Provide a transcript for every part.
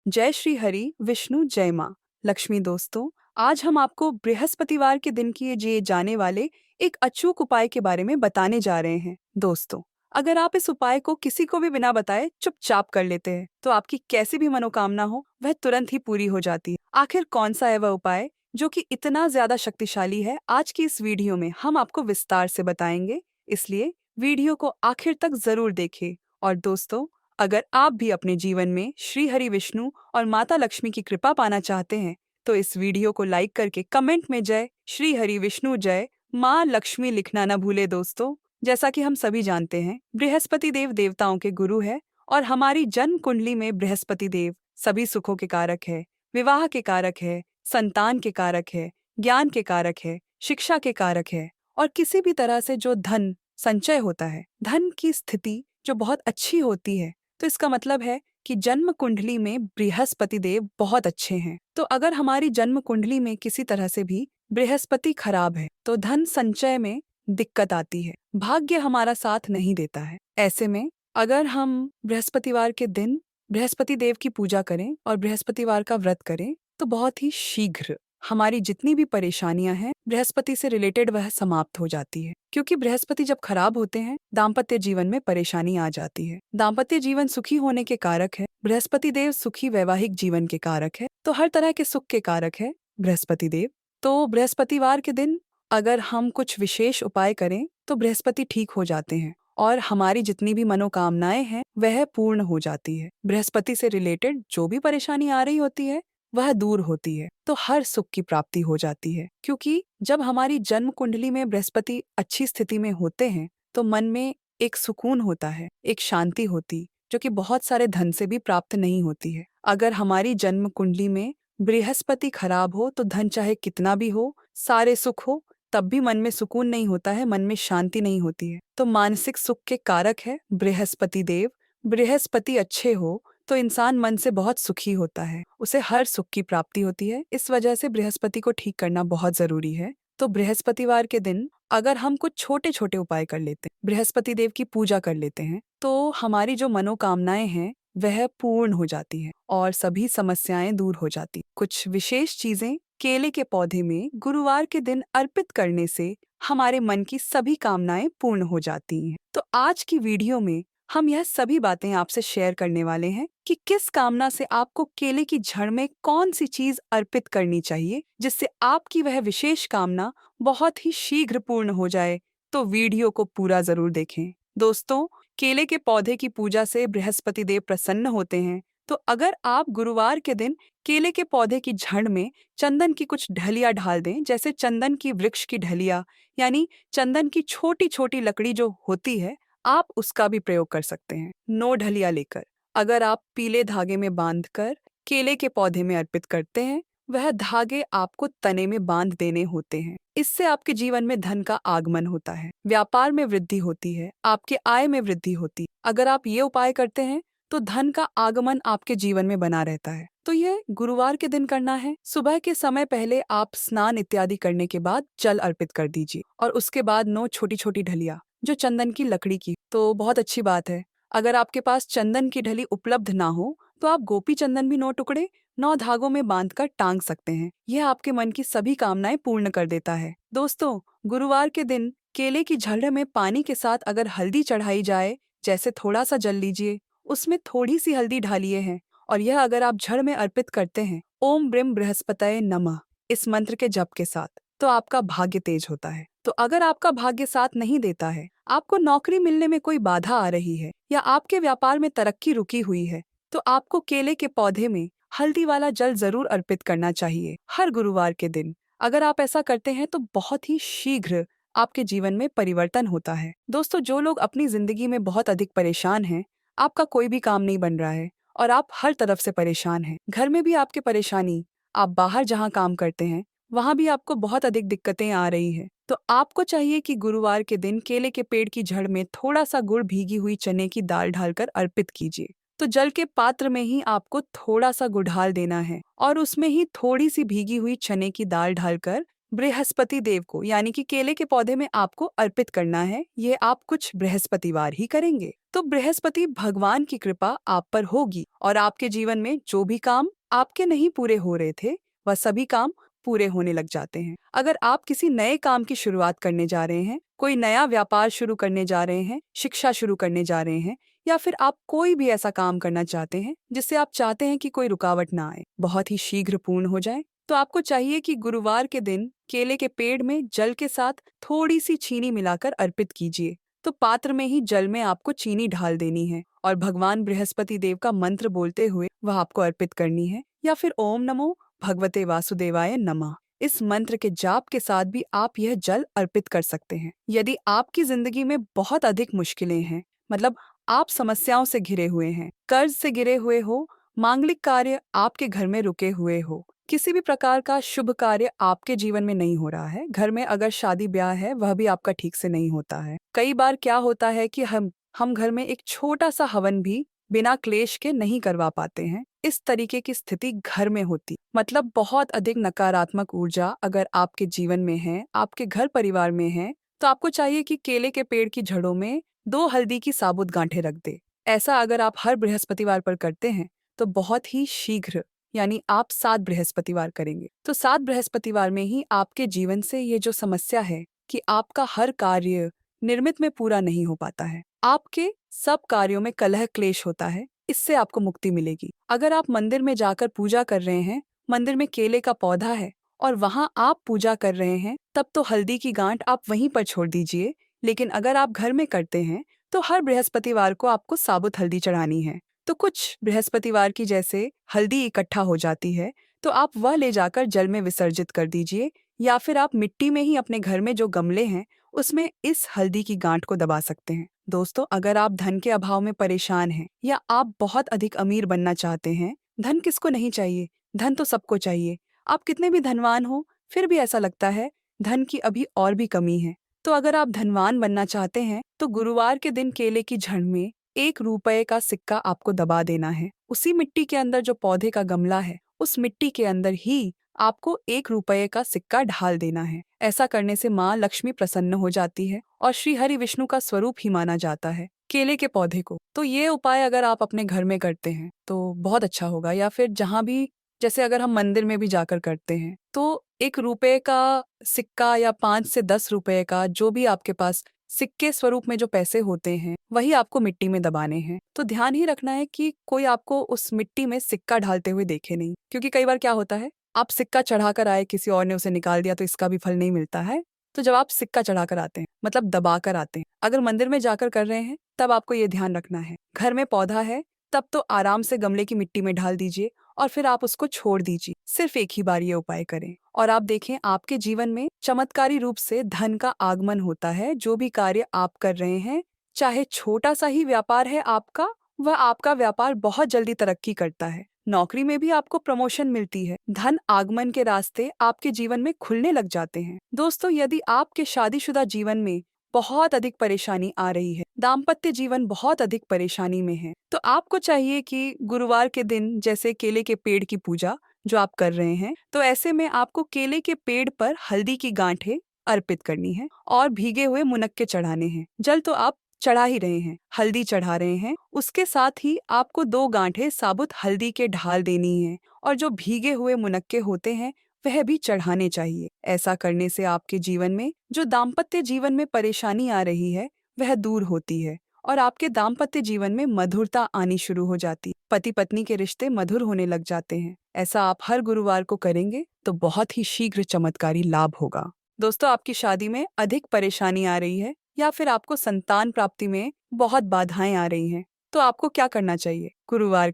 जय श्री हरि विष्णु जय माँ लक्ष्मी। दोस्तों, आज हम आपको बृहस्पतिवार के दिन किए जिए जाने वाले एक अचूक उपाय के बारे में बताने जा रहे हैं। दोस्तों, अगर आप इस उपाय को किसी को भी बिना बताए चुपचाप कर लेते हैं तो आपकी कैसी भी मनोकामना हो वह तुरंत ही पूरी हो जाती है। आखिर कौन सा है वह उपाय जो कि इतना ज्यादा शक्तिशाली है? आज की इस वीडियो में हम आपको विस्तार से बताएंगे, इसलिए वीडियो को आखिर तक जरूर देखें। और दोस्तों, अगर आप भी अपने जीवन में श्री हरि विष्णु और माता लक्ष्मी की कृपा पाना चाहते हैं तो इस वीडियो को लाइक करके कमेंट में जय श्री हरि विष्णु जय माँ लक्ष्मी लिखना न भूले। दोस्तों, जैसा कि हम सभी जानते हैं, बृहस्पति देव देवताओं के गुरु है और हमारी जन्म कुंडली में बृहस्पति देव सभी सुखों के कारक है, विवाह के कारक है, संतान के कारक है, ज्ञान के कारक है, शिक्षा के कारक है और किसी भी तरह से जो धन संचय होता है, धन की स्थिति जो बहुत अच्छी होती है, तो इसका मतलब है कि जन्म कुंडली में बृहस्पति देव बहुत अच्छे हैं। तो अगर हमारी जन्म कुंडली में किसी तरह से भी बृहस्पति खराब है तो धन संचय में दिक्कत आती है, भाग्य हमारा साथ नहीं देता है। ऐसे में अगर हम बृहस्पतिवार के दिन बृहस्पति देव की पूजा करें और बृहस्पतिवार का व्रत करें तो बहुत ही शीघ्र हमारी जितनी भी परेशानियां हैं बृहस्पति से रिलेटेड वह समाप्त हो जाती है। क्योंकि बृहस्पति जब खराब होते हैं दाम्पत्य जीवन में परेशानी आ जाती है। दाम्पत्य जीवन सुखी होने के कारक है, बृहस्पति देव सुखी वैवाहिक जीवन के कारक है, तो हर तरह के सुख के कारक है बृहस्पति देव। तो बृहस्पतिवार के दिन अगर हम कुछ विशेष उपाय करें तो बृहस्पति ठीक हो जाते हैं और हमारी जितनी भी मनोकामनाएं हैं वह पूर्ण हो जाती है। बृहस्पति से रिलेटेड जो भी परेशानी आ रही होती है वह दूर होती है, तो हर सुख की प्राप्ति हो जाती है। क्योंकि जब हमारी जन्म कुंडली में बृहस्पति अच्छी स्थिति में होते हैं तो मन में एक सुकून होता है, एक शांति होती, जो कि बहुत सारे धन से भी प्राप्त नहीं होती है। अगर हमारी जन्म कुंडली में बृहस्पति खराब हो तो धन चाहे कितना भी हो, सारे सुख हो, तब भी मन में सुकून नहीं होता है, मन में शांति नहीं होती है। तो मानसिक सुख के कारक है बृहस्पति देव। बृहस्पति अच्छे हो तो इंसान मन से बहुत सुखी होता है, उसे हर सुख की प्राप्ति होती है। इस वजह से बृहस्पति को ठीक करना बहुत जरूरी है। तो बृहस्पतिवार के दिन अगर हम कुछ छोटे छोटे उपाय कर लेते हैं, बृहस्पति देव की पूजा कर लेते हैं, तो हमारी जो मनोकामनाएं हैं वह पूर्ण हो जाती हैं और सभी समस्याएं दूर हो जाती। कुछ विशेष चीजें केले के पौधे में गुरुवार के दिन अर्पित करने से हमारे मन की सभी कामनाएं पूर्ण हो जाती हैं। तो आज की वीडियो में हम यह सभी बातें आपसे शेयर करने वाले हैं कि किस कामना से आपको केले की जड़ में कौन सी चीज अर्पित करनी चाहिए जिससे आपकी वह विशेष कामना बहुत ही शीघ्र पूर्ण हो जाए। तो वीडियो को पूरा जरूर देखें। दोस्तों, केले के पौधे की पूजा से बृहस्पति देव प्रसन्न होते हैं। तो अगर आप गुरुवार के दिन केले के पौधे की जड़ में चंदन की कुछ ढलिया डाल दें, जैसे चंदन की वृक्ष की ढलिया, यानी चंदन की छोटी छोटी लकड़ी जो होती है, आप उसका भी प्रयोग कर सकते हैं। 9 ढलिया लेकर अगर आप पीले धागे में बांधकर केले के पौधे में अर्पित करते हैं, वह धागे आपको तने में बांध देने होते हैं। इससे आपके जीवन में धन का आगमन होता है, व्यापार में वृद्धि होती है, आपके आय में वृद्धि होती है। अगर आप ये उपाय करते हैं तो धन का आगमन आपके जीवन में बना रहता है। तो ये गुरुवार के दिन करना है। सुबह के समय पहले आप स्नान इत्यादि करने के बाद जल अर्पित कर दीजिए और उसके बाद 9 छोटी छोटी ढलिया जो चंदन की लकड़ी की, तो बहुत अच्छी बात है। अगर आपके पास चंदन की ढली उपलब्ध ना हो तो आप गोपी चंदन भी 9 टुकड़े 9 धागों में बांधकर टांग सकते हैं। यह आपके मन की सभी कामनाएं पूर्ण कर देता है। दोस्तों, गुरुवार के दिन केले की जड़ में पानी के साथ अगर हल्दी चढ़ाई जाए, जैसे थोड़ा सा जल लीजिए, उसमें थोड़ी सी हल्दी ढालिए हैं और यह अगर आप जड़ में अर्पित करते हैं ओम ब्रीम बृहस्पतये नमः इस मंत्र के जप के साथ, तो आपका भाग्य तेज होता है। तो अगर आपका भाग्य साथ नहीं देता है, आपको नौकरी मिलने में कोई बाधा आ रही है या आपके व्यापार में तरक्की रुकी हुई है, तो आपको केले के पौधे में हल्दी वाला जल जरूर अर्पित करना चाहिए हर गुरुवार के दिन। अगर आप ऐसा करते हैं तो बहुत ही शीघ्र आपके जीवन में परिवर्तन होता है। दोस्तों, जो लोग अपनी जिंदगी में बहुत अधिक परेशान हैं, आपका कोई भी काम नहीं बन रहा है और आप हर तरफ से परेशान हैं, घर में भी आपके परेशानी, आप बाहर जहाँ काम करते हैं वहां भी आपको बहुत अधिक दिक्कतें आ रही है, तो आपको चाहिए कि गुरुवार के दिन केले के पेड़ की जड़ में थोड़ा सा गुड़ भीगी हुई चने की दाल डालकर अर्पित कीजिए। तो जल के पात्र में ही आपको थोड़ा सा गुड़ डाल देना है और उसमें ही थोड़ी सी भीगी हुई चने की दाल डालकर बृहस्पति देव को यानी कि केले के पौधे में आपको अर्पित करना है। ये आप कुछ बृहस्पतिवार ही करेंगे तो बृहस्पति भगवान की कृपा आप पर होगी और आपके जीवन में जो भी काम आपके नहीं पूरे हो रहे थे वह सभी काम पूरे होने लग जाते हैं। अगर आप किसी नए काम की शुरुआत करने जा रहे हैं, कोई नया व्यापार शुरू करने जा रहे हैं, शिक्षा शुरू करने जा रहे हैं या फिर आप कोई भी ऐसा काम करना चाहते हैं जिससे आप चाहते हैं कि कोई रुकावट ना आए, बहुत ही शीघ्र पूर्ण हो जाए, तो आपको चाहिए कि गुरुवार के दिन केले के पेड़ में जल के साथ थोड़ी सी चीनी मिलाकर अर्पित कीजिए। तो पात्र में ही जल में आपको चीनी ढाल देनी है और भगवान बृहस्पति देव का मंत्र बोलते हुए वह आपको अर्पित करनी है या फिर ओम नमो भगवते वासुदेवाय नमः इस मंत्र के जाप के साथ भी आप यह जल अर्पित कर सकते हैं। यदि आपकी जिंदगी में बहुत अधिक मुश्किलें हैं, मतलब आप समस्याओं से घिरे हुए हैं, कर्ज से घिरे हुए हो, मांगलिक कार्य आपके घर में रुके हुए हो, किसी भी प्रकार का शुभ कार्य आपके जीवन में नहीं हो रहा है, घर में अगर शादी ब्याह है वह भी आपका ठीक से नहीं होता है। कई बार क्या होता है कि हम घर में एक छोटा सा हवन भी बिना क्लेश के नहीं करवा पाते हैं। इस तरीके की स्थिति घर में होती, मतलब बहुत अधिक नकारात्मक ऊर्जा अगर आपके जीवन में है, आपके घर परिवार में है, तो आपको चाहिए कि केले के पेड़ की जड़ों में 2 हल्दी की साबुत गांठें रख दे। ऐसा अगर आप हर बृहस्पतिवार पर करते हैं तो बहुत ही शीघ्र, यानी आप 7 बृहस्पतिवार करेंगे तो 7 बृहस्पतिवार में ही आपके जीवन से ये जो समस्या है कि आपका हर कार्य निर्मित में पूरा नहीं हो पाता है, आपके सब कार्यों में कलह क्लेश होता है, इससे आपको मुक्ति मिलेगी। अगर आप मंदिर में जाकर पूजा कर रहे हैं, मंदिर में केले का पौधा है और वहां आप पूजा कर रहे हैं, तब तो हल्दी की गांठ आप वहीं पर छोड़ दीजिए। लेकिन अगर आप घर में करते हैं तो हर बृहस्पतिवार को आपको साबुत हल्दी चढ़ानी है। तो कुछ बृहस्पतिवार की जैसे हल्दी इकट्ठा हो जाती है तो आप वह ले जाकर जल में विसर्जित कर दीजिए या फिर आप मिट्टी में ही अपने घर में जो गमले हैं उसमें इस हल्दी की गांठ को दबा सकते हैं। दोस्तों, अगर आप धन के अभाव में परेशान हैं या आप बहुत अधिक अमीर बनना चाहते हैं, धन किसको नहीं चाहिए, धन तो सबको चाहिए। आप कितने भी धनवान हो फिर भी ऐसा लगता है धन की अभी और भी कमी है। तो अगर आप धनवान बनना चाहते हैं तो गुरुवार के दिन केले की जड़ में 1 रुपए का सिक्का आपको दबा देना है। उसी मिट्टी के अंदर जो पौधे का गमला है उस मिट्टी के अंदर ही आपको 1 रुपए का सिक्का ढाल देना है। ऐसा करने से माँ लक्ष्मी प्रसन्न हो जाती है और श्री हरि विष्णु का स्वरूप ही माना जाता है केले के पौधे को। तो ये उपाय अगर आप अपने घर में करते हैं तो बहुत अच्छा होगा, या फिर जहाँ भी, जैसे अगर हम मंदिर में भी जाकर करते हैं तो 1 रुपए का सिक्का या 5 से 10 रुपए का जो भी आपके पास सिक्के स्वरूप में जो पैसे होते हैं वही आपको मिट्टी में दबाने हैं। तो ध्यान ही रखना है कि कोई आपको उस मिट्टी में सिक्का ढालते हुए देखे नहीं, क्योंकि कई बार क्या होता है आप सिक्का चढ़ाकर आए, किसी और ने उसे निकाल दिया तो इसका भी फल नहीं मिलता है। तो जब आप सिक्का चढ़ाकर आते हैं, मतलब दबाकर आते हैं, अगर मंदिर में जाकर कर रहे हैं तब आपको ये ध्यान रखना है। घर में पौधा है तब तो आराम से गमले की मिट्टी में ढाल दीजिए और फिर आप उसको छोड़ दीजिए। सिर्फ एक ही बार ये उपाय करें और आप देखें आपके जीवन में चमत्कारी रूप से धन का आगमन होता है। जो भी कार्य आप कर रहे हैं, चाहे छोटा सा ही व्यापार है आपका, वह आपका व्यापार बहुत जल्दी तरक्की करता है। नौकरी में भी आपको प्रमोशन मिलती है। धन आगमन के रास्ते आपके जीवन में खुलने लग जाते हैं। दोस्तों, यदि आपके शादीशुदा जीवन में बहुत अधिक परेशानी आ रही है, दाम्पत्य जीवन बहुत अधिक परेशानी में है, तो आपको चाहिए कि गुरुवार के दिन जैसे केले के पेड़ की पूजा जो आप कर रहे हैं, तो ऐसे में आपको केले के पेड़ पर हल्दी की गांठें अर्पित करनी है और भीगे हुए मुनक्के चढ़ाने हैं। जल तो आप चढ़ा ही रहे हैं, हल्दी चढ़ा रहे हैं, उसके साथ ही आपको 2 गांठें साबुत हल्दी के ढाल देनी है और जो भीगे हुए मुनक्के होते हैं वह भी चढ़ाने चाहिए। ऐसा करने से आपके जीवन में जो दाम्पत्य जीवन में परेशानी आ रही है वह दूर होती है और आपके दाम्पत्य जीवन में मधुरता आनी शुरू हो जाती, पति पत्नी के रिश्ते मधुर होने लग जाते हैं। ऐसा आप हर गुरुवार को करेंगे तो बहुत ही शीघ्र चमत्कारी लाभ होगा। दोस्तों, आपकी शादी में अधिक परेशानी आ रही है या फिर आपको संतान प्राप्ति में बहुत बाधाएं आ रही हैं, तो आपको क्या करना चाहिए? गुरुवार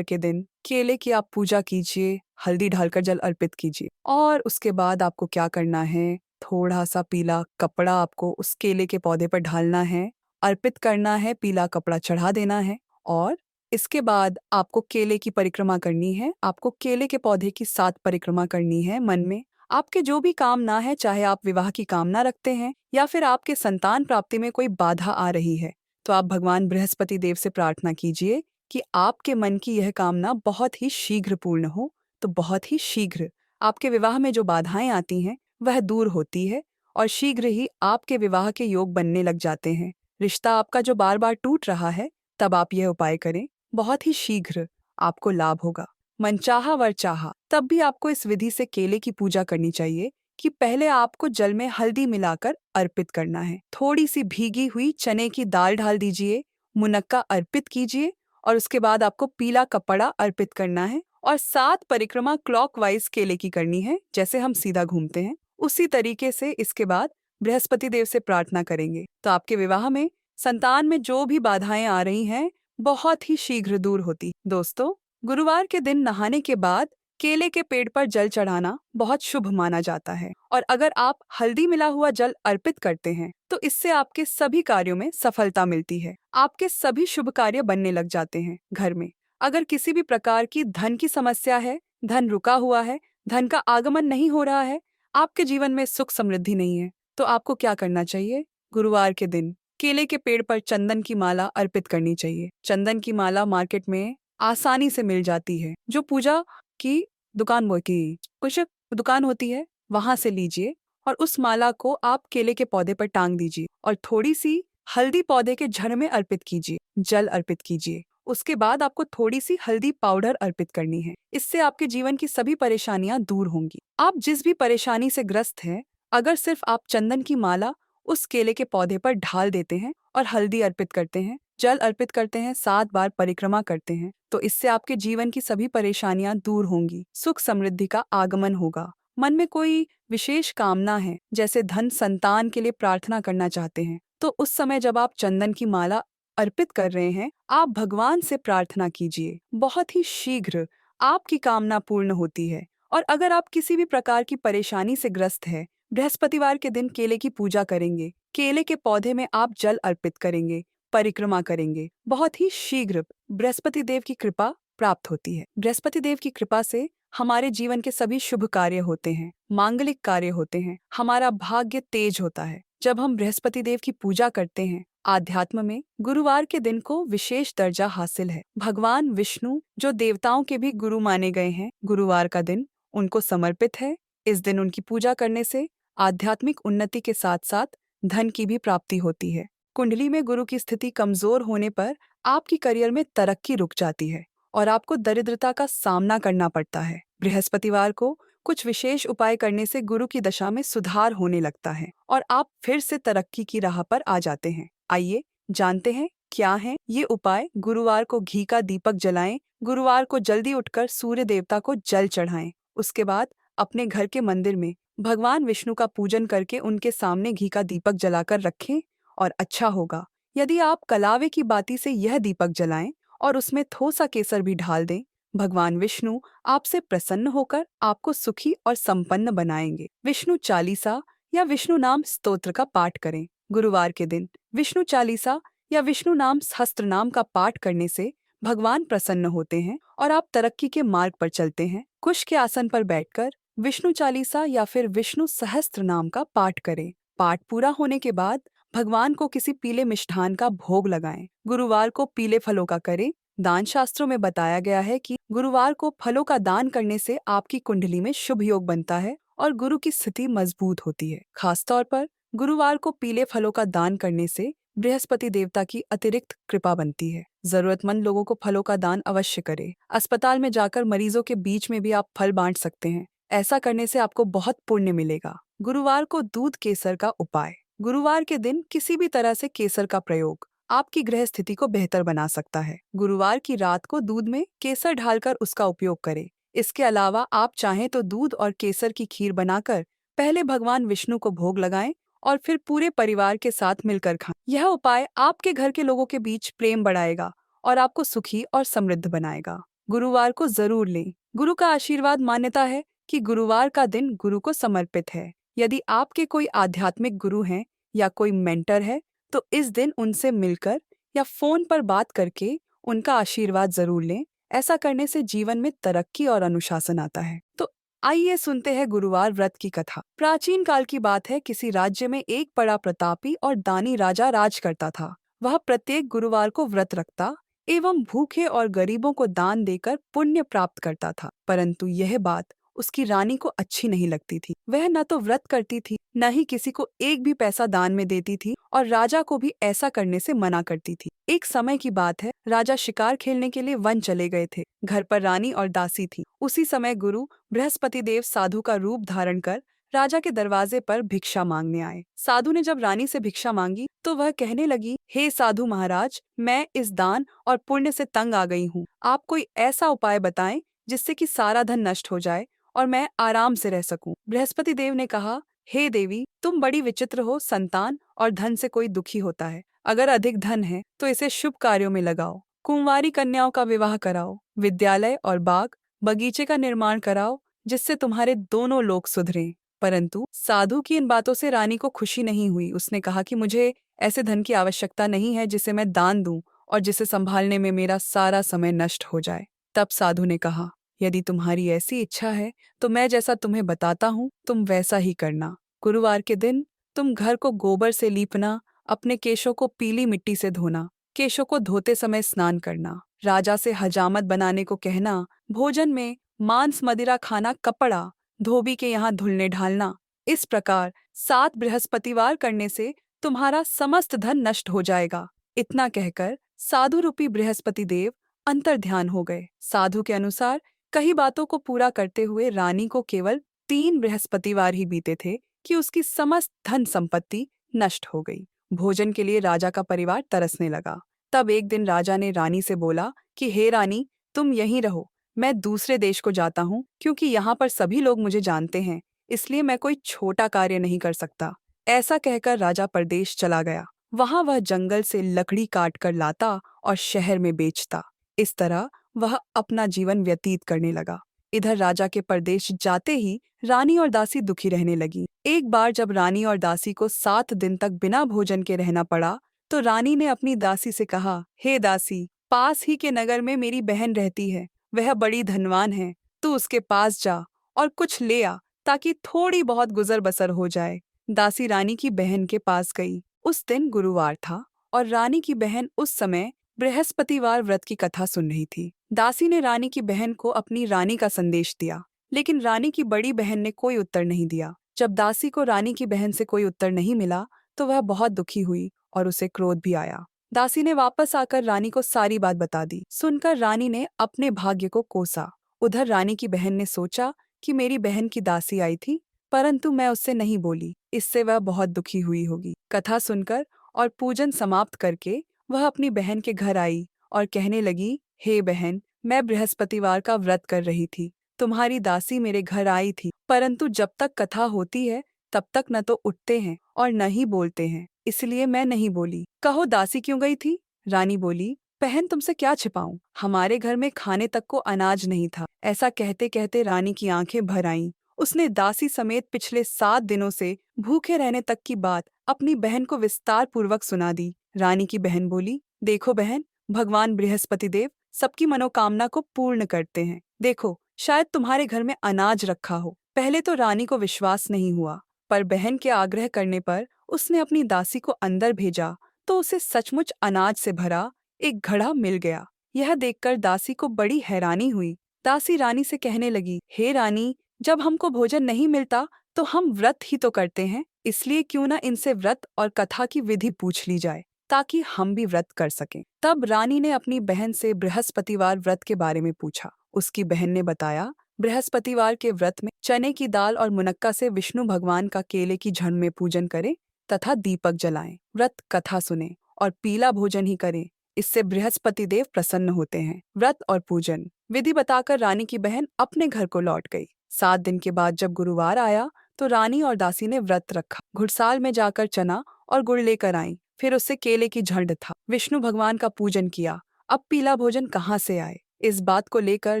के दिन केले की आप पूजा कीजिए, हल्दी डालकर जल अर्पित कीजिए और उसके बाद आपको क्या करना है, थोड़ा सा पीला कपड़ा आपको उस केले के पौधे पर ढालना है, अर्पित करना है, पीला कपड़ा चढ़ा देना है और इसके बाद आपको केले की परिक्रमा करनी है। आपको केले के पौधे की 7 परिक्रमा करनी है मन में। आपके जो भी कामना है, चाहे आप विवाह की कामना रखते हैं या फिर आपके संतान प्राप्ति में कोई बाधा आ रही है, तो आप भगवान बृहस्पति देव से प्रार्थना कीजिए कि आपके मन की यह कामना बहुत ही शीघ्र पूर्ण हो। तो बहुत ही शीघ्र आपके विवाह में जो बाधाएं आती हैं वह दूर होती है और शीघ्र ही आपके विवाह के योग बनने लग जाते हैं। रिश्ता आपका जो बार बार टूट रहा है, तब आप यह उपाय करें, बहुत ही शीघ्र आपको लाभ होगा। मनचाहा वर चाहा, तब भी आपको इस विधि से केले की पूजा करनी चाहिए कि पहले आपको जल में हल्दी मिलाकर अर्पित करना है। थोड़ी सी भीगी हुई चने की दाल डाल दीजिए, मुनक्का अर्पित कीजिए और उसके बाद आपको पीला कपड़ा अर्पित करना है और 7 परिक्रमा क्लॉकवाइज केले की करनी है, जैसे हम सीधा घूमते हैं उसी तरीके से। इसके बाद बृहस्पति देव से प्रार्थना करेंगे तो आपके विवाह में, संतान में जो भी बाधाएं आ रही हैं, बहुत ही शीघ्र दूर होती। दोस्तों, गुरुवार के दिन नहाने के बाद केले के पेड़ पर जल चढ़ाना बहुत शुभ माना जाता है और अगर आप हल्दी मिला हुआ जल अर्पित करते हैं तो इससे आपके सभी कार्यों में सफलता मिलती है। आपके सभी शुभ कार्य बनने लग जाते हैं। घर में अगर किसी भी प्रकार की धन की समस्या है, धन रुका हुआ है, धन का आगमन नहीं हो रहा है, आपके जीवन में सुख समृद्धि नहीं है, तो आपको क्या करना चाहिए? गुरुवार के दिन केले के पेड़ पर चंदन की माला अर्पित करनी चाहिए। चंदन की माला मार्केट में आसानी से मिल जाती है। जो पूजा की कुछ दुकान होती है, वहां से लीजिए और उस माला को आप केले के पौधे पर टांग दीजिए और थोड़ी सी हल्दी पौधे के जड़ में अर्पित कीजिए, जल अर्पित कीजिए। उसके बाद आपको थोड़ी सी हल्दी पाउडर अर्पित करनी है। इससे आपके जीवन की सभी परेशानियां दूर होंगी। आप जिस भी परेशानी से ग्रस्त हैं, अगर सिर्फ आप चंदन की माला उस केले के पौधे पर ढाल देते हैं और हल्दी अर्पित करते हैं, जल अर्पित करते हैं, 7 बार परिक्रमा करते हैं, तो इससे आपके जीवन की सभी परेशानियां दूर होंगी, सुख समृद्धि का आगमन होगा। मन में कोई विशेष कामना है, जैसे धन, संतान के लिए प्रार्थना करना चाहते हैं, तो उस समय जब आप चंदन की माला अर्पित कर रहे हैं, आप भगवान से प्रार्थना कीजिए। बहुत ही शीघ्र आपकी कामना पूर्ण होती है। और अगर आप किसी भी प्रकार की परेशानी से ग्रस्त है, बृहस्पतिवार के दिन केले की पूजा करेंगे, केले के पौधे में आप जल अर्पित करेंगे, परिक्रमा करेंगे, बहुत ही शीघ्र बृहस्पति देव की कृपा प्राप्त होती है। बृहस्पति देव की कृपा से हमारे जीवन के सभी शुभ कार्य होते हैं, मांगलिक कार्य होते हैं, हमारा भाग्य तेज होता है। जब हम बृहस्पति देव की पूजा करते हैं, आध्यात्म में गुरुवार के दिन को विशेष दर्जा हासिल है। भगवान विष्णु, जो देवताओं के भी गुरु माने गए हैं, गुरुवार का दिन उनको समर्पित है। इस दिन उनकी पूजा करने से आध्यात्मिक उन्नति के साथ साथ धन की भी प्राप्ति होती है। कुंडली में गुरु की स्थिति कमजोर होने पर आपकी करियर में तरक्की रुक जाती है और आपको दरिद्रता का सामना करना पड़ता है। बृहस्पतिवार को कुछ विशेष उपाय करने से गुरु की दशा में सुधार होने लगता है और आप फिर से तरक्की की राह पर आ जाते हैं। आइए जानते हैं क्या है ये उपाय। गुरुवार को घी का दीपक जलाएं। गुरुवार को जल्दी उठकर सूर्य देवता को जल चढ़ाएं। उसके बाद अपने घर के मंदिर में भगवान विष्णु का पूजन करके उनके सामने घी का दीपक जलाकर रखें और अच्छा होगा यदि आप कलावे की बाती से यह दीपक जलाएं और उसमें थोड़ा केसर भी ढाल दें। भगवान विष्णु आपसे प्रसन्न होकर आपको सुखी और संपन्न बनाएंगे। विष्णु चालीसा या विष्णु नाम स्तोत्र का पाठ करें। गुरुवार के दिन विष्णु चालीसा या विष्णु नाम सहस्त्र नाम का पाठ करने से भगवान प्रसन्न होते हैं और आप तरक्की के मार्ग पर चलते हैं। कुश के आसन पर बैठकर विष्णु चालीसा या फिर विष्णु सहस्त्र नाम का पाठ करें। पाठ पूरा होने के बाद भगवान को किसी पीले मिष्ठान का भोग लगाएं। गुरुवार को पीले फलों का करें। दान शास्त्रों में बताया गया है कि गुरुवार को फलों का दान करने से आपकी कुंडली में शुभ योग बनता है और गुरु की स्थिति मजबूत होती है। खासतौर पर गुरुवार को पीले फलों का दान करने से बृहस्पति देवता की अतिरिक्त कृपा बनती है। जरूरतमंद लोगों को फलों का दान अवश्य करें। अस्पताल में जाकर मरीजों के बीच में भी आप फल बांट सकते हैं। ऐसा करने से आपको बहुत पुण्य मिलेगा। गुरुवार को दूध केसर का उपाय। गुरुवार के दिन किसी भी तरह से केसर का प्रयोग आपकी ग्रह स्थिति को बेहतर बना सकता है। गुरुवार की रात को दूध में केसर ढालकर उसका उपयोग करें। इसके अलावा आप चाहें तो दूध और केसर की खीर बनाकर पहले भगवान विष्णु को भोग लगाएं और फिर पूरे परिवार के साथ मिलकर खाएं। यह उपाय आपके घर के लोगों के बीच प्रेम बढ़ाएगा और आपको सुखी और समृद्ध बनाएगा। गुरुवार को जरूर लें। गुरु का आशीर्वाद मान्यता है कि गुरुवार का दिन गुरु को समर्पित है। यदि आपके कोई आध्यात्मिक गुरु हैं या कोई मेंटर है तो इस दिन उनसे मिलकर या फोन पर बात करके उनका आशीर्वाद जरूर लें। ऐसा करने से जीवन में तरक्की और अनुशासन आता है। तो आइए सुनते हैं गुरुवार व्रत की कथा। प्राचीन काल की बात है। किसी राज्य में एक बड़ा प्रतापी और दानी राजा राज करता था। वह प्रत्येक गुरुवार को व्रत रखता एवं भूखे और गरीबों को दान देकर पुण्य प्राप्त करता था। परंतु यह बात उसकी रानी को अच्छी नहीं लगती थी। वह न तो व्रत करती थी, न ही किसी को एक भी पैसा दान में देती थी और राजा को भी ऐसा करने से मना करती थी। एक समय की बात है, राजा शिकार खेलने के लिए वन चले गए थे। घर पर रानी और दासी थी। उसी समय गुरु बृहस्पति देव साधु का रूप धारण कर राजा के दरवाजे पर भिक्षा मांगने आए। साधु ने जब रानी से भिक्षा मांगी तो वह कहने लगी, हे साधु महाराज, मैं इस दान और पुण्य से तंग आ गई हूँ। आप कोई ऐसा उपाय बताएं जिससे कि सारा धन नष्ट हो जाए और मैं आराम से रह सकूं। बृहस्पति देव ने कहा, हे देवी, तुम बड़ी विचित्र हो। संतान और धन से कोई दुखी होता है। अगर अधिक धन है तो इसे शुभ कार्यों में लगाओ। कुंवारी कन्याओं का विवाह कराओ, विद्यालय और बाग बगीचे का निर्माण कराओ, जिससे तुम्हारे दोनों लोग सुधरें। परंतु साधु की इन बातों से रानी को खुशी नहीं हुई। उसने कहा कि मुझे ऐसे धन की आवश्यकता नहीं है जिसे मैं दान दूं और जिसे संभालने में मेरा सारा समय नष्ट हो जाए। तब साधु ने कहा, यदि तुम्हारी ऐसी इच्छा है तो मैं जैसा तुम्हें बताता हूँ तुम वैसा ही करना। गुरुवार के दिन तुम घर को गोबर से लीपना, अपने केशों को पीली मिट्टी से धोना, केशों को धोते समय स्नान करना, राजा से हजामत बनाने को कहना, भोजन में मांस मदिरा खाना, कपड़ा धोबी के यहाँ धुलने ढालना। इस प्रकार 7 बृहस्पतिवार करने से तुम्हारा समस्त धन नष्ट हो जाएगा। इतना कहकर साधु रूपी बृहस्पति देव अंतर ध्यान हो गए। साधु के अनुसार कई बातों को पूरा करते हुए रानी को केवल 3 बृहस्पतिवार ही बीते थे कि उसकी समस्त धन संपत्ति नष्ट हो गई। भोजन के लिए राजा का परिवार तरसने लगा। तब एक दिन राजा ने रानी से बोला कि हे रानी, तुम यहीं रहो, मैं दूसरे देश को जाता हूँ, क्योंकि यहाँ पर सभी लोग मुझे जानते हैं, इसलिए मैं कोई छोटा कार्य नहीं कर सकता। ऐसा कहकर राजा परदेश चला गया। वहां वह जंगल से लकड़ी काट कर लाता और शहर में बेचता। इस तरह वह अपना जीवन व्यतीत करने लगा। इधर राजा के परदेश जाते ही रानी और दासी दुखी रहने लगी। एक बार जब रानी और दासी को 7 दिन तक बिना भोजन के रहना पड़ा तो रानी ने अपनी दासी से कहा, हे दासी, पास ही के नगर में मेरी बहन रहती है, वह बड़ी धनवान है, तू उसके पास जा और कुछ ले आ ताकि थोड़ी बहुत गुजर बसर हो जाए। दासी रानी की बहन के पास गई। उस दिन गुरुवार था और रानी की बहन उस समय बृहस्पतिवार व्रत की कथा सुन रही थी। दासी ने रानी की बहन को अपनी रानी का संदेश दिया, लेकिन रानी की बड़ी बहन ने कोई उत्तर नहीं दिया। जब दासी को रानी की बहन से कोई उत्तर नहीं मिला तो वह बहुत दुखी हुई और उसे क्रोध भी आया। दासी ने वापस आकर रानी को सारी बात बता दी। सुनकर रानी ने अपने भाग्य को कोसा। उधर रानी की बहन ने सोचा कि मेरी बहन की दासी आई थी, परंतु मैं उससे नहीं बोली, इससे वह बहुत दुखी हुई होगी। कथा सुनकर और पूजन समाप्त करके वह अपनी बहन के घर आई और कहने लगी, हे बहन, मैं बृहस्पतिवार का व्रत कर रही थी। तुम्हारी दासी मेरे घर आई थी, परंतु जब तक कथा होती है तब तक न तो उठते हैं और न ही बोलते हैं, इसलिए मैं नहीं बोली। कहो दासी क्यों गई थी? रानी बोली, बहन तुमसे क्या छिपाऊं, हमारे घर में खाने तक को अनाज नहीं था। ऐसा कहते कहते रानी की आंखें भर आईं। उसने दासी समेत पिछले 7 दिनों से भूखे रहने तक की बात अपनी बहन को विस्तार पूर्वक सुना दी। रानी की बहन बोली, देखो बहन, भगवान बृहस्पति देव सबकी मनोकामना को पूर्ण करते हैं। देखो, शायद तुम्हारे घर में अनाज रखा हो। पहले तो रानी को विश्वास नहीं हुआ, पर बहन के आग्रह करने पर उसने अपनी दासी को अंदर भेजा तो उसे सचमुच अनाज से भरा एक घड़ा मिल गया। यह देखकर दासी को बड़ी हैरानी हुई। दासी रानी से कहने लगी, हे रानी, जब हमको भोजन नहीं मिलता तो हम व्रत ही तो करते हैं, इसलिए क्यों न इनसे व्रत और कथा की विधि पूछ ली जाए ताकि हम भी व्रत कर सकें। तब रानी ने अपनी बहन से बृहस्पतिवार व्रत के बारे में पूछा। उसकी बहन ने बताया, बृहस्पतिवार के व्रत में चने की दाल और मुनक्का से विष्णु भगवान का केले की झड़ में पूजन करें तथा दीपक जलाएं, व्रत कथा सुने और पीला भोजन ही करें, इससे बृहस्पति देव प्रसन्न होते हैं। व्रत और पूजन विधि बताकर रानी की बहन अपने घर को लौट गई। 7 दिन के बाद जब गुरुवार आया तो रानी और दासी ने व्रत रखा। घुड़साल में जाकर चना और गुड़ लेकर आईं, फिर उससे केले की झंड था। विष्णु भगवान का पूजन किया। अब पीला भोजन कहाँ से आए, इस बात को लेकर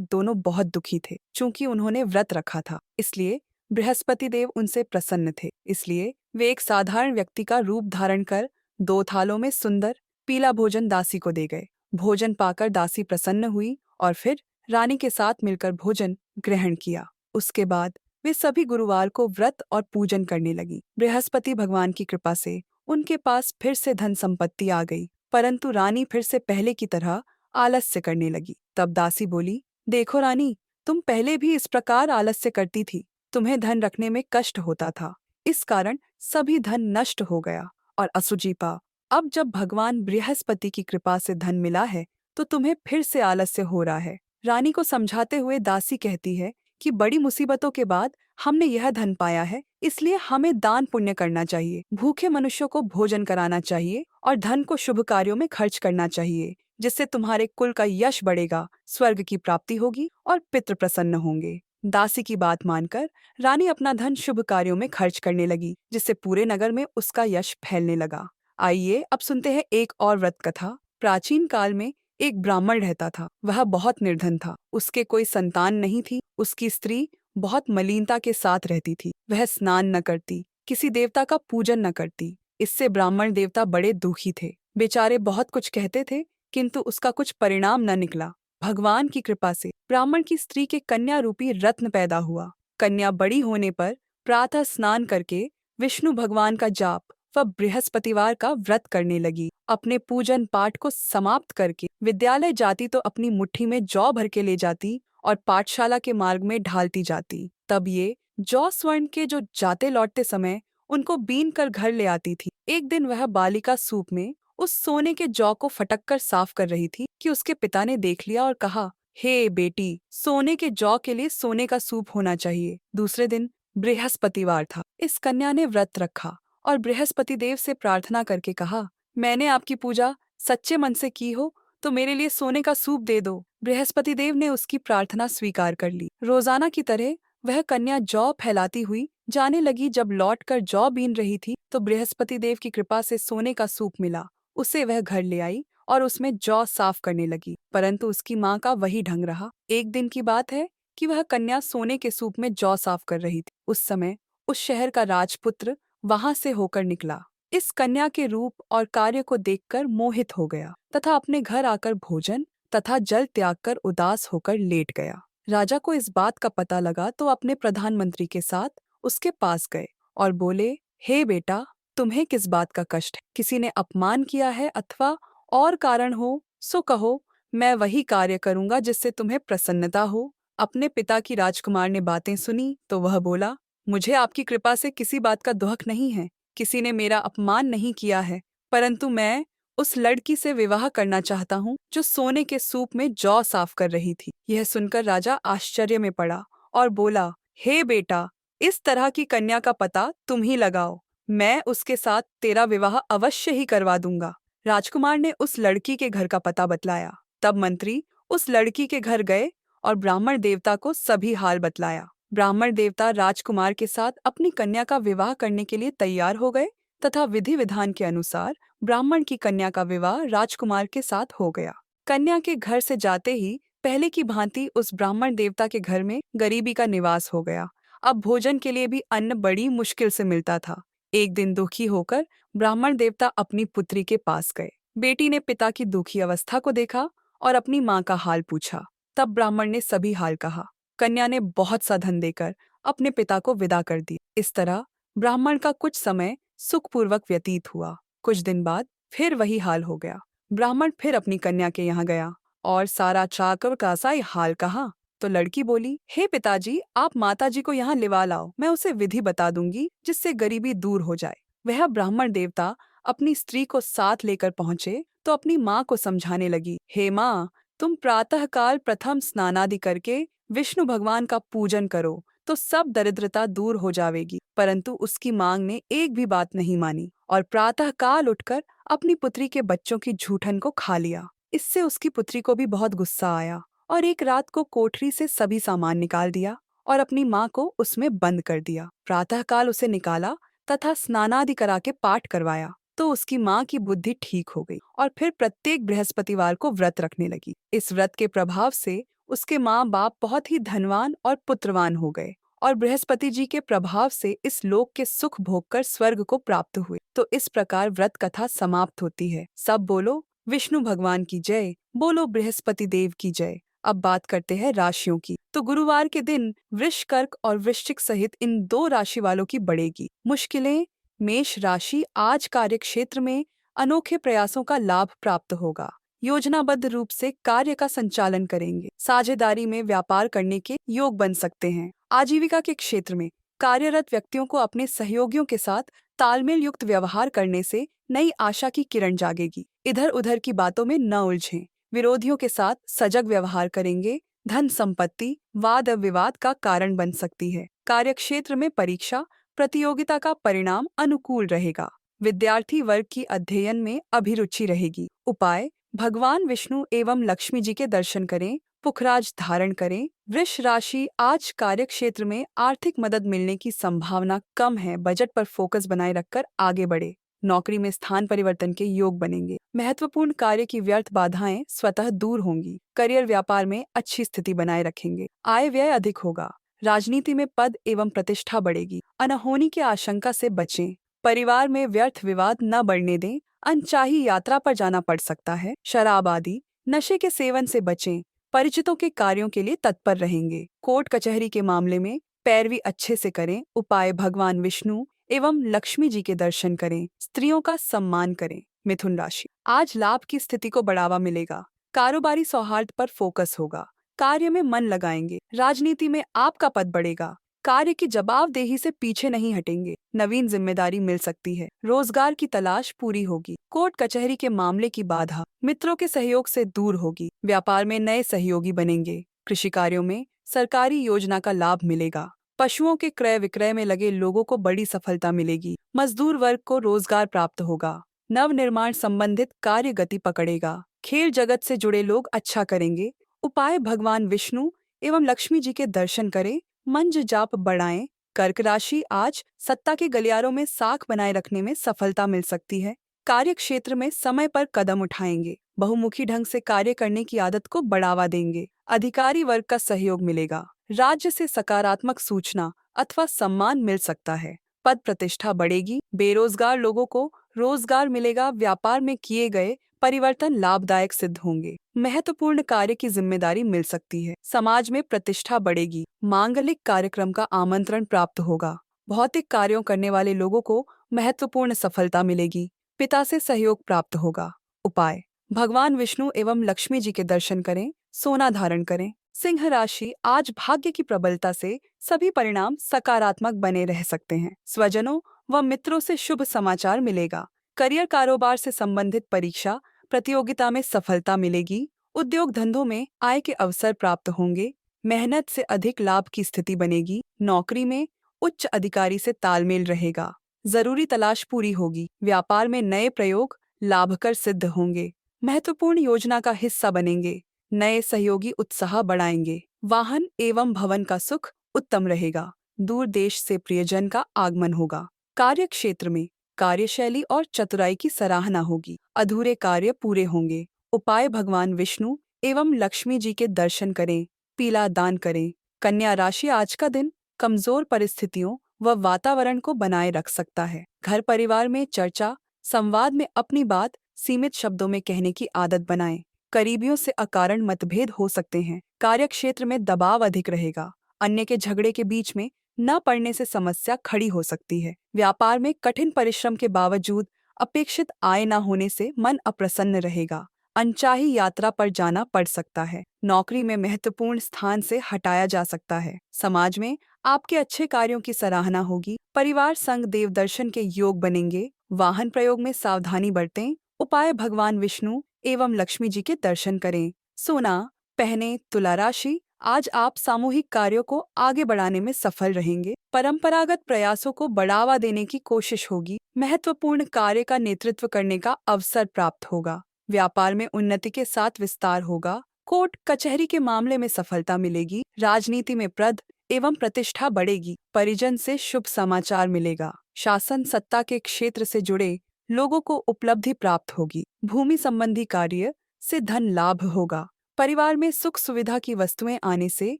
दोनों बहुत दुखी थे। चूंकि उन्होंने व्रत रखा था, इसलिए बृहस्पति देव उनसे प्रसन्न थे। इसलिए वे एक साधारण व्यक्ति का रूप धारण कर 2 थालों में सुंदर पीला भोजन दासी को दे गए। भोजन पाकर दासी प्रसन्न हुई और फिर रानी के साथ मिलकर भोजन ग्रहण किया। उसके बाद वे सभी गुरुवार को व्रत और पूजन करने लगी। बृहस्पति भगवान की कृपा से उनके पास फिर से धन संपत्ति आ गई, परंतु रानी फिर से पहले की तरह आलस्य करने लगी। तब दासी बोली, देखो रानी, तुम पहले भी इस प्रकार आलस्य करती थी। तुम्हें धन रखने में कष्ट होता था, इस कारण सभी धन नष्ट हो गया। और असुजीपा, अब जब भगवान बृहस्पति की कृपा से धन मिला है तो तुम्हें फिर से आलस्य हो रहा है। रानी को समझाते हुए दासी कहती है कि बड़ी मुसीबतों के बाद हमने यह धन पाया है, इसलिए हमें दान पुण्य करना चाहिए, भूखे मनुष्यों को भोजन कराना चाहिए और धन को शुभ कार्यों में खर्च करना चाहिए, जिससे तुम्हारे कुल का यश बढ़ेगा, स्वर्ग की प्राप्ति होगी और पितृ प्रसन्न होंगे। दासी की बात मानकर रानी अपना धन शुभ कार्यों में खर्च करने लगी, जिससे पूरे नगर में उसका यश फैलने लगा। आइए अब सुनते हैं एक और व्रत कथा। प्राचीन काल में एक ब्राह्मण रहता था। वह बहुत निर्धन था, उसके कोई संतान नहीं थी। उसकी स्त्री बहुत मलिनता के साथ रहती थी। वह स्नान न करती, किसी देवता का पूजन न करती। इससे ब्राह्मण देवता बड़े दुखी थे। बेचारे बहुत कुछ कहते थे, किंतु उसका कुछ परिणाम न निकला। भगवान की कृपा से ब्राह्मण की स्त्री के कन्या रूपी रत्न पैदा हुआ। कन्या बड़ी होने पर प्रातः स्नान करके विष्णु भगवान का जाप वह बृहस्पतिवार का व्रत करने लगी। अपने पूजन पाठ को समाप्त करके विद्यालय जाती तो अपनी मुट्ठी में जौ भर के ले जाती और पाठशाला के मार्ग में ढालती जाती। तब ये जौ स्वर्ण के जो जाते लौटते समय उनको बीन कर घर ले आती थी। एक दिन वह बालिका सूप में उस सोने के जौ को फटक कर साफ कर रही थी कि उसके पिता ने देख लिया और कहा, हे बेटी, सोने के जौ के लिए सोने का सूप होना चाहिए। दूसरे दिन बृहस्पतिवार था। इस कन्या ने व्रत रखा और बृहस्पति देव से प्रार्थना करके कहा, मैंने आपकी पूजा सच्चे मन से की हो तो मेरे लिए सोने का सूप दे दो। बृहस्पति देव ने उसकी प्रार्थना स्वीकार कर ली। रोजाना की तरह वह कन्या जौ फैलाती हुई जाने लगी। जब लौटकर जौ बीन रही थी तो बृहस्पति देव की कृपा से सोने का सूप मिला। उसे वह घर ले आई और उसमें जौ साफ करने लगी, परंतु उसकी माँ का वही ढंग रहा। एक दिन की बात है कि वह कन्या सोने के सूप में जौ साफ कर रही थी। उस समय उस शहर का राजपुत्र वहां से होकर निकला। इस कन्या के रूप और कार्य को देखकर मोहित हो गया तथा अपने घर आकर भोजन तथा जल त्याग कर उदास होकर लेट गया। राजा को इस बात का पता लगा तो अपने प्रधानमंत्री के साथ उसके पास गए और बोले, हे बेटा, तुम्हें किस बात का कष्ट है? किसी ने अपमान किया है अथवा और कारण हो सो कहो, मैं वही कार्य करूंगा जिससे तुम्हें प्रसन्नता हो। अपने पिता की राजकुमार ने बातें सुनी तो वह बोला, मुझे आपकी कृपा से किसी बात का दुख नहीं है। किसी ने मेरा अपमान नहीं किया है, परंतु मैं उस लड़की से विवाह करना चाहता हूँ जो सोने के सूप में जौ साफ कर रही थी। यह सुनकर राजा आश्चर्य में पड़ा और बोला, हे बेटा, इस तरह की कन्या का पता तुम ही लगाओ। मैं उसके साथ तेरा विवाह अवश्य ही करवा दूंगा। राजकुमार ने उस लड़की के घर का पता बतलाया। तब मंत्री उस लड़की के घर गए और ब्राह्मण देवता को सभी हाल बतलाया। ब्राह्मण देवता राजकुमार के साथ अपनी कन्या का विवाह करने के लिए तैयार हो गए तथा विधि विधान के अनुसार ब्राह्मण की कन्या का विवाह राजकुमार के साथ हो गया। कन्या के घर से जाते ही पहले की भांति उस ब्राह्मण देवता के घर में गरीबी का निवास हो गया। अब भोजन के लिए भी अन्न बड़ी मुश्किल से मिलता था। एक दिन दुखी होकर ब्राह्मण देवता अपनी पुत्री के पास गए। बेटी ने पिता की दुखी अवस्था को देखा और अपनी माँ का हाल पूछा। तब ब्राह्मण ने सभी हाल कहा। कन्या ने बहुत सा धन देकर अपने पिता को विदा कर दिया। इस तरह ब्राह्मण का कुछ समय सुखपूर्वक व्यतीत हुआ। कुछ दिन बाद फिर वही हाल हो गया। ब्राह्मण फिर अपनी कन्या के यहाँ गया और सारा चाकर का सा हाल कहा तो लड़की बोली, हे पिताजी, आप माताजी को यहाँ लिवा लाओ, मैं उसे विधि बता दूंगी जिससे गरीबी दूर हो जाए। वह ब्राह्मण देवता अपनी स्त्री को साथ लेकर पहुंचे तो अपनी माँ को समझाने लगी, हे माँ, तुम प्रातःकाल प्रथम स्नानादि करके विष्णु भगवान का पूजन करो तो सब दरिद्रता दूर हो जाएगी। परंतु उसकी मांग ने एक भी बात नहीं मानी और प्रातःकाल उठकर अपनी पुत्री के बच्चों की झूठन को खा लिया। इससे उसकी पुत्री को भी बहुत गुस्सा आया और एक रात को कोठरी से सभी सामान निकाल दिया और अपनी माँ को उसमें बंद कर दिया। प्रातःकाल उसे निकाला तथा स्नानादि करा के पाठ करवाया तो उसकी माँ की बुद्धि ठीक हो गई और फिर प्रत्येक बृहस्पतिवार को व्रत रखने लगी। इस व्रत के प्रभाव से उसके माँ बाप बहुत ही धनवान और पुत्रवान हो गए और बृहस्पति जी के प्रभाव से इस लोक के सुख भोग कर स्वर्ग को प्राप्त हुए। तो इस प्रकार व्रत कथा समाप्त होती है। सब बोलो विष्णु भगवान की जय, बोलो बृहस्पति देव की जय। अब बात करते हैं राशियों की। तो गुरुवार के दिन वृष, कर्क और वृश्चिक सहित इन दो राशि वालों की बढ़ेगी मुश्किलें। मेष राशि आज कार्य क्षेत्र में अनोखे प्रयासों का लाभ प्राप्त होगा। योजनाबद्ध रूप से कार्य का संचालन करेंगे। साझेदारी में व्यापार करने के योग बन सकते हैं। आजीविका के क्षेत्र में कार्यरत व्यक्तियों को अपने सहयोगियों के साथ तालमेल युक्त व्यवहार करने से नई आशा की किरण जागेगी। इधर उधर की बातों में न उलझें। विरोधियों के साथ सजग व्यवहार करेंगे। धन संपत्ति वाद विवाद का कारण बन सकती है। कार्यक्षेत्र में परीक्षा प्रतियोगिता का परिणाम अनुकूल रहेगा। विद्यार्थी वर्ग की अध्ययन में अभिरुचि रहेगी। उपाय: भगवान विष्णु एवं लक्ष्मी जी के दर्शन करें। पुखराज धारण करें। वृष राशि, आज कार्यक्षेत्र में आर्थिक मदद मिलने की संभावना कम है। बजट पर फोकस बनाए रखकर आगे बढ़े। नौकरी में स्थान परिवर्तन के योग बनेंगे। महत्वपूर्ण कार्य की व्यर्थ बाधाएं स्वतः दूर होंगी। करियर व्यापार में अच्छी स्थिति बनाए रखेंगे। आय व्यय अधिक होगा। राजनीति में पद एवं प्रतिष्ठा बढ़ेगी। अनहोनी की आशंका से बचें। परिवार में व्यर्थ विवाद न बढ़ने दें। अनचाही यात्रा पर जाना पड़ सकता है। शराब आदि नशे के सेवन से बचें। परिचितों के कार्यों के लिए तत्पर रहेंगे। कोर्ट कचहरी के मामले में पैरवी अच्छे से करें। उपाय: भगवान विष्णु एवं लक्ष्मी जी के दर्शन करें। स्त्रियों का सम्मान करें। मिथुन राशि, आज लाभ की स्थिति को बढ़ावा मिलेगा। कारोबारी सौहार्द पर फोकस होगा। कार्य में मन लगाएंगे। राजनीति में आपका पद बढ़ेगा। कार्य की जवाबदेही से पीछे नहीं हटेंगे। नवीन जिम्मेदारी मिल सकती है। रोजगार की तलाश पूरी होगी। कोर्ट कचहरी के मामले की बाधा मित्रों के सहयोग से दूर होगी। व्यापार में नए सहयोगी बनेंगे। कृषि कार्यों में सरकारी योजना का लाभ मिलेगा। पशुओं के क्रय विक्रय में लगे लोगों को बड़ी सफलता मिलेगी। मजदूर वर्ग को रोजगार प्राप्त होगा। नव निर्माण संबंधित कार्य गति पकड़ेगा। खेल जगत से जुड़े लोग अच्छा करेंगे। उपाय: भगवान विष्णु एवं लक्ष्मी जी के दर्शन करें। मंज जाप बढ़ाएं। कर्क राशि, आज सत्ता के गलियारों में साख बनाए रखने में सफलता मिल सकती है। कार्य क्षेत्र में समय पर कदम उठाएंगे। बहुमुखी ढंग से कार्य करने की आदत को बढ़ावा देंगे। अधिकारी वर्ग का सहयोग मिलेगा। राज्य से सकारात्मक सूचना अथवा सम्मान मिल सकता है। पद प्रतिष्ठा बढ़ेगी। बेरोजगार लोगों को रोजगार मिलेगा। व्यापार में किए गए परिवर्तन लाभदायक सिद्ध होंगे। महत्वपूर्ण कार्य की जिम्मेदारी मिल सकती है। समाज में प्रतिष्ठा बढ़ेगी। मांगलिक कार्यक्रम का आमंत्रण प्राप्त होगा। भौतिक कार्यों करने वाले लोगों को महत्वपूर्ण सफलता मिलेगी। पिता से सहयोग प्राप्त होगा। उपाय: भगवान विष्णु एवं लक्ष्मी जी के दर्शन करें। सोना धारण करें। सिंह राशि, आज भाग्य की प्रबलता से सभी परिणाम सकारात्मक बने रह सकते हैं। स्वजनों व मित्रों से शुभ समाचार मिलेगा। करियर कारोबार से संबंधित परीक्षा प्रतियोगिता में सफलता मिलेगी। उद्योग धंधों में आय के अवसर प्राप्त होंगे। मेहनत से अधिक लाभ की स्थिति बनेगी। नौकरी में उच्च अधिकारी से तालमेल रहेगा। जरूरी तलाश पूरी होगी। व्यापार में नए प्रयोग लाभकर सिद्ध होंगे। महत्वपूर्ण योजना का हिस्सा बनेंगे। नए सहयोगी उत्साह बढ़ाएंगे। वाहन एवं भवन का सुख उत्तम रहेगा। दूर देश से प्रियजन का आगमन होगा। कार्य क्षेत्र में कार्यशैली और चतुराई की सराहना होगी। अधूरे कार्य पूरे होंगे। उपाय: भगवान विष्णु एवं लक्ष्मी जी के दर्शन करें। पीला दान करें। कन्या राशि, आज का दिन कमजोर परिस्थितियों व वातावरण को बनाए रख सकता है। घर परिवार में चर्चा संवाद में अपनी बात सीमित शब्दों में कहने की आदत बनाएं। करीबियों से अकारण मतभेद हो सकते हैं। कार्यक्षेत्र में दबाव अधिक रहेगा। अन्य के झगड़े के बीच में न पड़ने से समस्या खड़ी हो सकती है। व्यापार में कठिन परिश्रम के बावजूद अपेक्षित आय न होने से मन अप्रसन्न रहेगा। अनचाही यात्रा पर जाना पड़ सकता है। नौकरी में महत्वपूर्ण स्थान से हटाया जा सकता है। समाज में आपके अच्छे कार्यों की सराहना होगी। परिवार संग देव दर्शन के योग बनेंगे। वाहन प्रयोग में सावधानी बरतें। उपाय: भगवान विष्णु एवं लक्ष्मी जी के दर्शन करें। सोना पहने। तुला राशि, आज आप सामूहिक कार्यों को आगे बढ़ाने में सफल रहेंगे। परंपरागत प्रयासों को बढ़ावा देने की कोशिश होगी। महत्वपूर्ण कार्य का नेतृत्व करने का अवसर प्राप्त होगा। व्यापार में उन्नति के साथ विस्तार होगा। कोर्ट कचहरी के मामले में सफलता मिलेगी। राजनीति में पद एवं प्रतिष्ठा बढ़ेगी। परिजन से शुभ समाचार मिलेगा। शासन सत्ता के क्षेत्र से जुड़े लोगों को उपलब्धि प्राप्त होगी। भूमि संबंधी कार्य से धन लाभ होगा। परिवार में सुख सुविधा की वस्तुएं आने से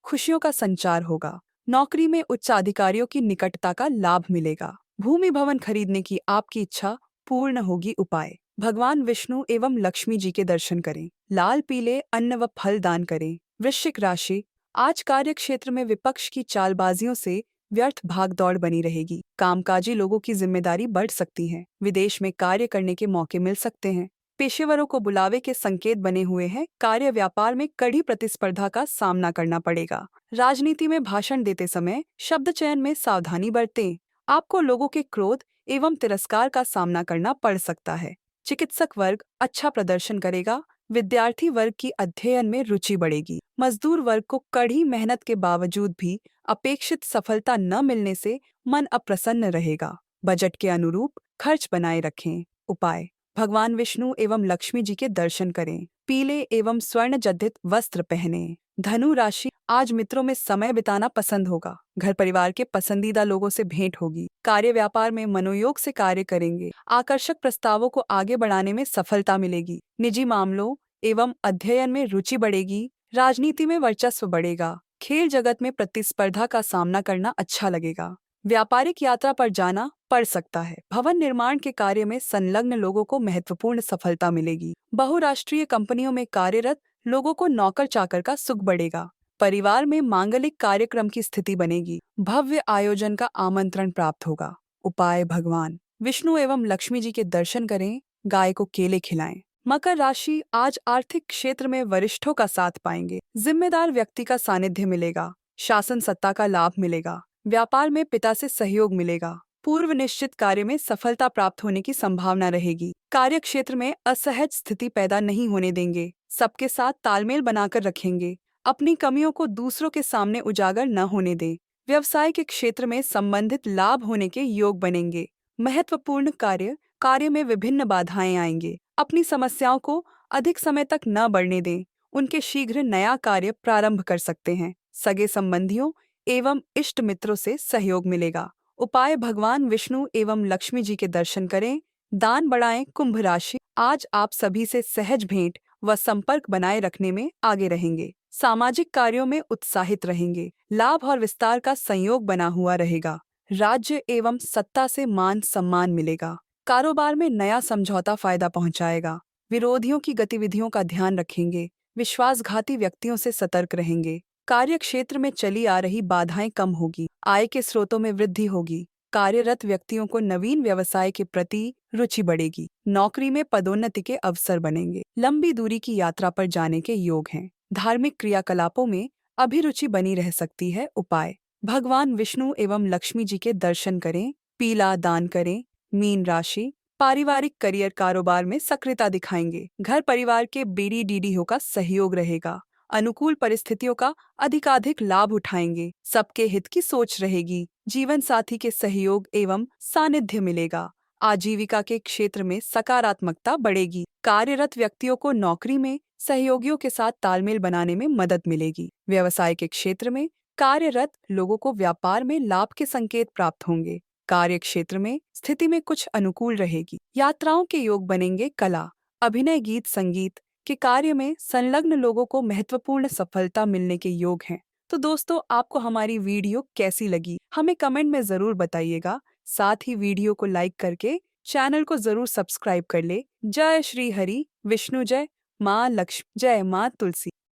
खुशियों का संचार होगा। नौकरी में उच्चाधिकारियों की निकटता का लाभ मिलेगा। भूमि भवन खरीदने की आपकी इच्छा पूर्ण होगी। उपाय: भगवान विष्णु एवं लक्ष्मी जी के दर्शन करें। लाल पीले अन्न व फल दान करें। वृश्चिक राशि, आज कार्य क्षेत्र में विपक्ष की चालबाजियों से व्यर्थ भागदौड़ बनी रहेगी। कामकाजी लोगों की जिम्मेदारी बढ़ सकती है। विदेश में कार्य करने के मौके मिल सकते हैं। पेशेवरों को बुलावे के संकेत बने हुए हैं। कार्य व्यापार में कड़ी प्रतिस्पर्धा का सामना करना पड़ेगा। राजनीति में भाषण देते समय शब्द चयन में सावधानी बरतें। आपको लोगों के क्रोध एवं तिरस्कार का सामना करना पड़ सकता है। चिकित्सक वर्ग अच्छा प्रदर्शन करेगा। विद्यार्थी वर्ग की अध्ययन में रुचि बढ़ेगी। मजदूर वर्ग को कड़ी मेहनत के बावजूद भी अपेक्षित सफलता न मिलने से मन अप्रसन्न रहेगा। बजट के अनुरूप खर्च बनाए रखें। उपाय: भगवान विष्णु एवं लक्ष्मी जी के दर्शन करें। पीले एवं स्वर्ण जडित वस्त्र पहने। धनु राशि: आज मित्रों में समय बिताना पसंद होगा। घर परिवार के पसंदीदा लोगों से भेंट होगी। कार्य व्यापार में मनोयोग से कार्य करेंगे। आकर्षक प्रस्तावों को आगे बढ़ाने में सफलता मिलेगी। निजी मामलों एवं अध्ययन में रुचि बढ़ेगी। राजनीति में वर्चस्व बढ़ेगा। खेल जगत में प्रतिस्पर्धा का सामना करना अच्छा लगेगा। व्यापारिक यात्रा पर जाना पड़ सकता है। भवन निर्माण के कार्य में संलग्न लोगों को महत्वपूर्ण सफलता मिलेगी। बहुराष्ट्रीय कंपनियों में कार्यरत लोगों को नौकर चाकर का सुख बढ़ेगा। परिवार में मांगलिक कार्यक्रम की स्थिति बनेगी। भव्य आयोजन का आमंत्रण प्राप्त होगा। उपाय: भगवान विष्णु एवं लक्ष्मी जी के दर्शन करें। गाय को केले खिलाएं। मकर राशि: आज आर्थिक क्षेत्र में वरिष्ठों का साथ पाएंगे। जिम्मेदार व्यक्ति का सानिध्य मिलेगा। शासन सत्ता का लाभ मिलेगा। व्यापार में पिता से सहयोग मिलेगा। पूर्व निश्चित कार्य में सफलता प्राप्त होने की संभावना रहेगी। कार्य क्षेत्र में असहज स्थिति पैदा नहीं होने देंगे। सबके साथ तालमेल बनाकर रखेंगे। अपनी कमियों को दूसरों के सामने उजागर न होने दें। व्यवसाय के क्षेत्र में संबंधित लाभ होने के योग बनेंगे। महत्वपूर्ण कार्य में विभिन्न बाधाएं आएंगे। अपनी समस्याओं को अधिक समय तक न बढ़ने दें। उनके शीघ्र नया कार्य प्रारंभ कर सकते हैं। सगे संबंधियों एवं इष्ट मित्रों से सहयोग मिलेगा। उपाय: भगवान विष्णु एवं लक्ष्मी जी के दर्शन करें। दान बढ़ाएं। कुंभ राशि: आज आप सभी से सहज भेंट व संपर्क बनाए रखने में आगे रहेंगे। सामाजिक कार्यों में उत्साहित रहेंगे। लाभ और विस्तार का संयोग बना हुआ रहेगा। राज्य एवं सत्ता से मान सम्मान मिलेगा। कारोबार में नया समझौता फायदा पहुंचाएगा। विरोधियों की गतिविधियों का ध्यान रखेंगे। विश्वासघाती व्यक्तियों से सतर्क रहेंगे। कार्य क्षेत्र में चली आ रही बाधाएं कम होगी। आय के स्रोतों में वृद्धि होगी। कार्यरत व्यक्तियों को नवीन व्यवसाय के प्रति रुचि बढ़ेगी। नौकरी में पदोन्नति के अवसर बनेंगे। लंबी दूरी की यात्रा पर जाने के योग हैं। धार्मिक क्रियाकलापों में अभिरुचि बनी रह सकती है। उपाय: भगवान विष्णु एवं लक्ष्मी जी के दर्शन करें। पीला दान करें। मीन राशि: पारिवारिक करियर कारोबार में सक्रियता दिखाएंगे। घर परिवार के बीडी-डीडीओ का सहयोग रहेगा। अनुकूल परिस्थितियों का अधिकाधिक लाभ उठाएंगे। सबके हित की सोच रहेगी। जीवन साथी के सहयोग एवं सानिध्य मिलेगा। आजीविका के क्षेत्र में सकारात्मकता बढ़ेगी। कार्यरत व्यक्तियों को नौकरी में सहयोगियों के साथ तालमेल बनाने में मदद मिलेगी। व्यवसाय के क्षेत्र में कार्यरत लोगों को व्यापार में लाभ के संकेत प्राप्त होंगे। कार्य क्षेत्र में स्थिति में कुछ अनुकूल रहेगी। यात्राओं के योग बनेंगे। कला, अभिनय, गीत संगीत के कार्य में संलग्न लोगों को महत्वपूर्ण सफलता मिलने के योग हैं। तो दोस्तों, आपको हमारी वीडियो कैसी लगी हमें कमेंट में जरूर बताइएगा। साथ ही वीडियो को लाइक करके चैनल को जरूर सब्सक्राइब कर ले। जय श्री हरि विष्णु, जय माँ लक्ष्मी, जय माँ तुलसी।